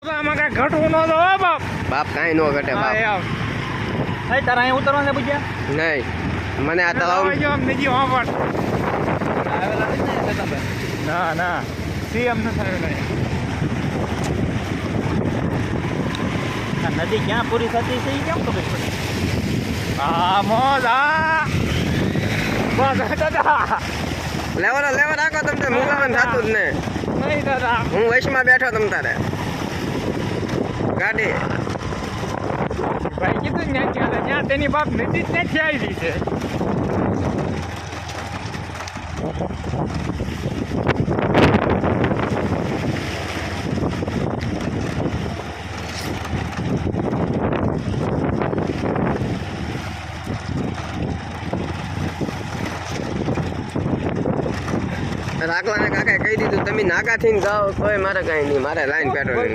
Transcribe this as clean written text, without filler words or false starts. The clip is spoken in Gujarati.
આમાં કાંઈ ઘટવું ન દો હો બાપ. બાપ કાંઈ નો ઘટે બાપ. હા, એમ. ભાઈ તારા અહીં ઉતરવાના પૂછ્યા નહીં મને આ તળાવ આવો જો આમ નજી વાપર. આવેલા નથી ને ચેતનભાઈ? ના ના સીએમ નથી આવેલા. આ નદી ક્યાં પૂરી થતી છે એ કેમ ખબર પડે? હા મોજ હા બસ દાદા લેવો રાખો તમને મુકાવાનું થતું જ ને. નહીં દાદા હું વૈશમાં બેઠો તમ તારે ગાડી ભાઈ કીધું ને ત્યાં તેની બાપ નદી જ નથી આવી છે. રાખલાને કાકાએ કહી દીધું તમે નાકાથી ને ગાઓ તોય મારે કાંઈ નહીં, મારે લાઈન પેટ્રોલિંગ